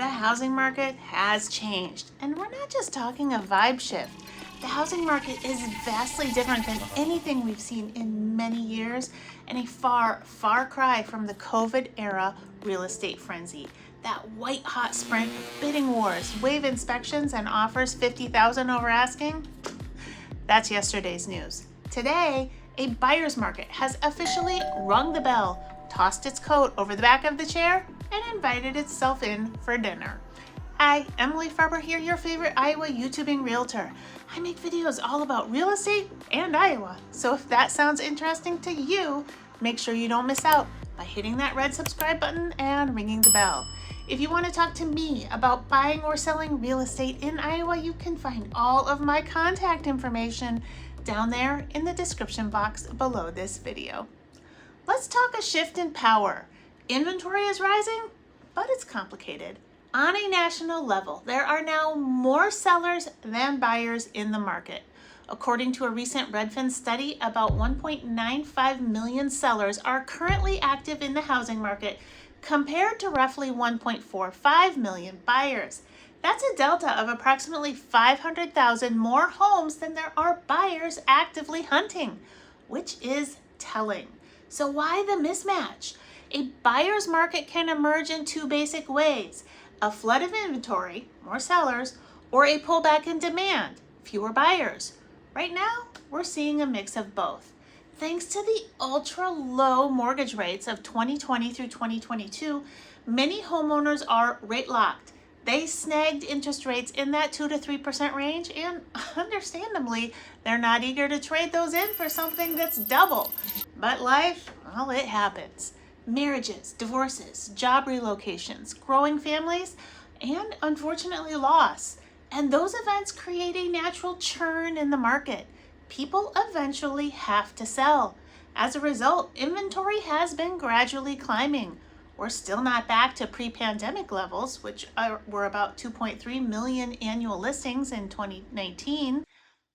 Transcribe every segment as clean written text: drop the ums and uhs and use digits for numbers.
The housing market has changed, and we're not just talking a vibe shift. The housing market is vastly different than anything we've seen in many years, and a far, far cry from the COVID era real estate frenzy. That white hot sprint of bidding wars, wave inspections, and offers $50,000 over asking. That's yesterday's news. Today, a buyer's market has officially rung the bell, tossed its coat over the back of the chair, and invited itself in for dinner. Hi, Emily Farber here, your favorite Iowa YouTubing realtor. I make videos all about real estate and Iowa, so if that sounds interesting to you, make sure you don't miss out by hitting that red subscribe button and ringing the bell. If you want to talk to me about buying or selling real estate in Iowa, you can find all of my contact information down there in the description box below this video. Let's talk a shift in power. Inventory is rising, but it's complicated. On a national level, there are now more sellers than buyers in the market. According to a recent Redfin study, about 1.95 million sellers are currently active in the housing market, compared to roughly 1.45 million buyers. That's a delta of approximately 500,000 more homes than there are buyers actively hunting, which is telling. So why the mismatch? A buyer's market can emerge in two basic ways: a flood of inventory, more sellers, or a pullback in demand, fewer buyers. Right now, we're seeing a mix of both. Thanks to the ultra low mortgage rates of 2020 through 2022, many homeowners are rate locked. They snagged interest rates in that 2 to 3% range, and understandably, they're not eager to trade those in for something that's double. But life, well, it happens. Marriages, divorces, job relocations, growing families, and unfortunately loss. And those events create a natural churn in the market. People eventually have to sell. As a result, inventory has been gradually climbing. We're still not back to pre-pandemic levels, which were about 2.3 million annual listings in 2019,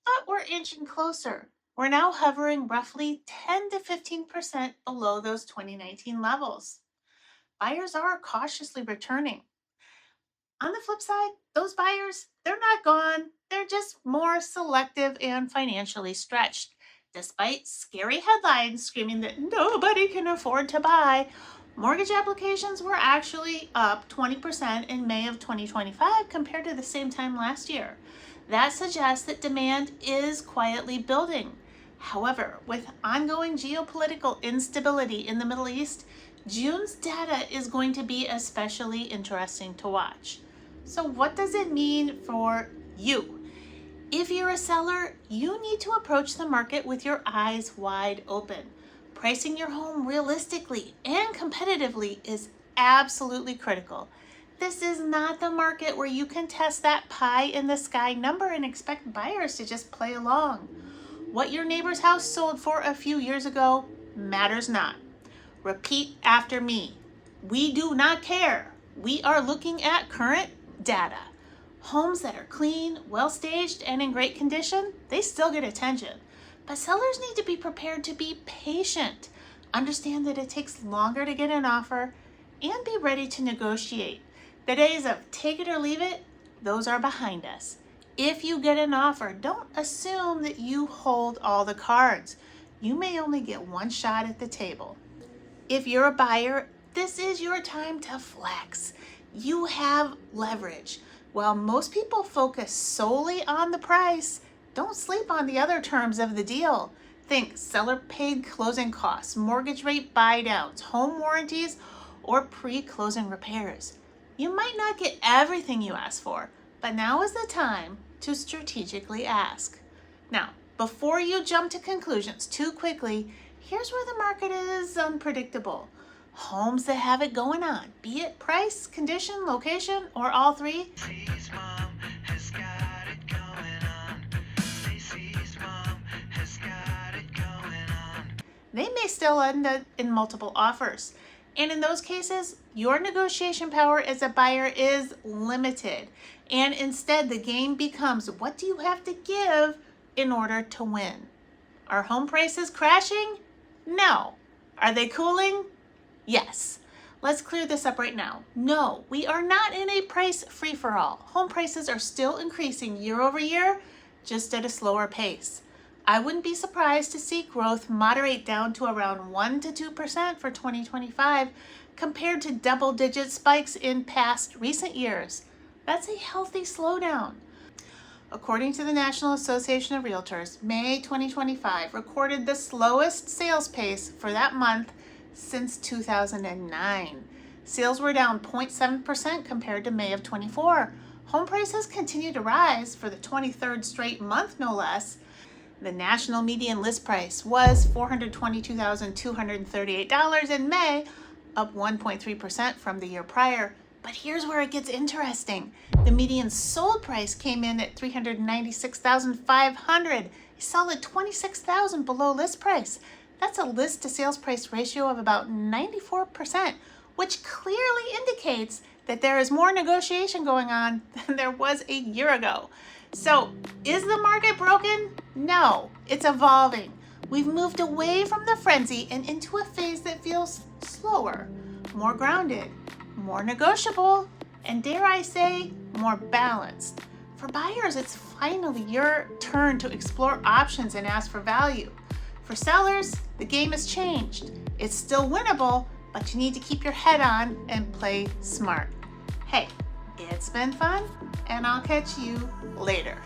but we're inching closer. We're now hovering roughly 10 to 15% below those 2019 levels. Buyers are cautiously returning. On the flip side, those buyers, they're not gone. They're just more selective and financially stretched. Despite scary headlines screaming that nobody can afford to buy, mortgage applications were actually up 20% in May of 2025 compared to the same time last year. That suggests that demand is quietly building. However, with ongoing geopolitical instability in the Middle East, June's data is going to be especially interesting to watch. So what does it mean for you? If you're a seller, you need to approach the market with your eyes wide open. Pricing your home realistically and competitively is absolutely critical. This is not the market where you can test that pie in the sky number and expect buyers to just play along. What your neighbor's house sold for a few years ago matters not. Repeat after me. We do not care. We are looking at current data. Homes that are clean, well-staged, and in great condition, they still get attention. But sellers need to be prepared to be patient, understand that it takes longer to get an offer, and be ready to negotiate. The days of take it or leave it, those are behind us. If you get an offer, don't assume that you hold all the cards. You may only get one shot at the table. If you're a buyer, this is your time to flex. You have leverage. While most people focus solely on the price, don't sleep on the other terms of the deal. Think seller paid closing costs, mortgage rate buy downs, home warranties, or pre-closing repairs. You might not get everything you ask for, but now is the time to strategically ask. Now, before you jump to conclusions too quickly, here's where the market is unpredictable. Homes that have it going on, be it price, condition, location, or all three. Stacey's mom has got it going on. Stacey's mom has got it going on. They may still end up in multiple offers. And in those cases, your negotiation power as a buyer is limited. And instead, the game becomes, what do you have to give in order to win? Are home prices crashing? No. Are they cooling? Yes. Let's clear this up right now. No, we are not in a price free-for-all. Home prices are still increasing year over year, just at a slower pace. I wouldn't be surprised to see growth moderate down to around 1 to 2% for 2025 compared to double-digit spikes in past recent years. That's a healthy slowdown. According to the National Association of Realtors, May 2025 recorded the slowest sales pace for that month since 2009. Sales were down 0.7% compared to May of 24. Home prices continue to rise for the 23rd straight month, no less. The national median list price was $422,238 in May, up 1.3% from the year prior. But here's where it gets interesting. The median sold price came in at $396,500, a solid $26,000 below list price. That's a list to sales price ratio of about 94%, which clearly indicates that there is more negotiation going on than there was a year ago. So, is the market broken? No, it's evolving. We've moved away from the frenzy and into a phase that feels slower, more grounded, more negotiable, and dare I say, more balanced. For buyers, it's finally your turn to explore options and ask for value. For sellers, the game has changed. It's still winnable, but you need to keep your head on and play smart. Hey, it's been fun, and I'll catch you later.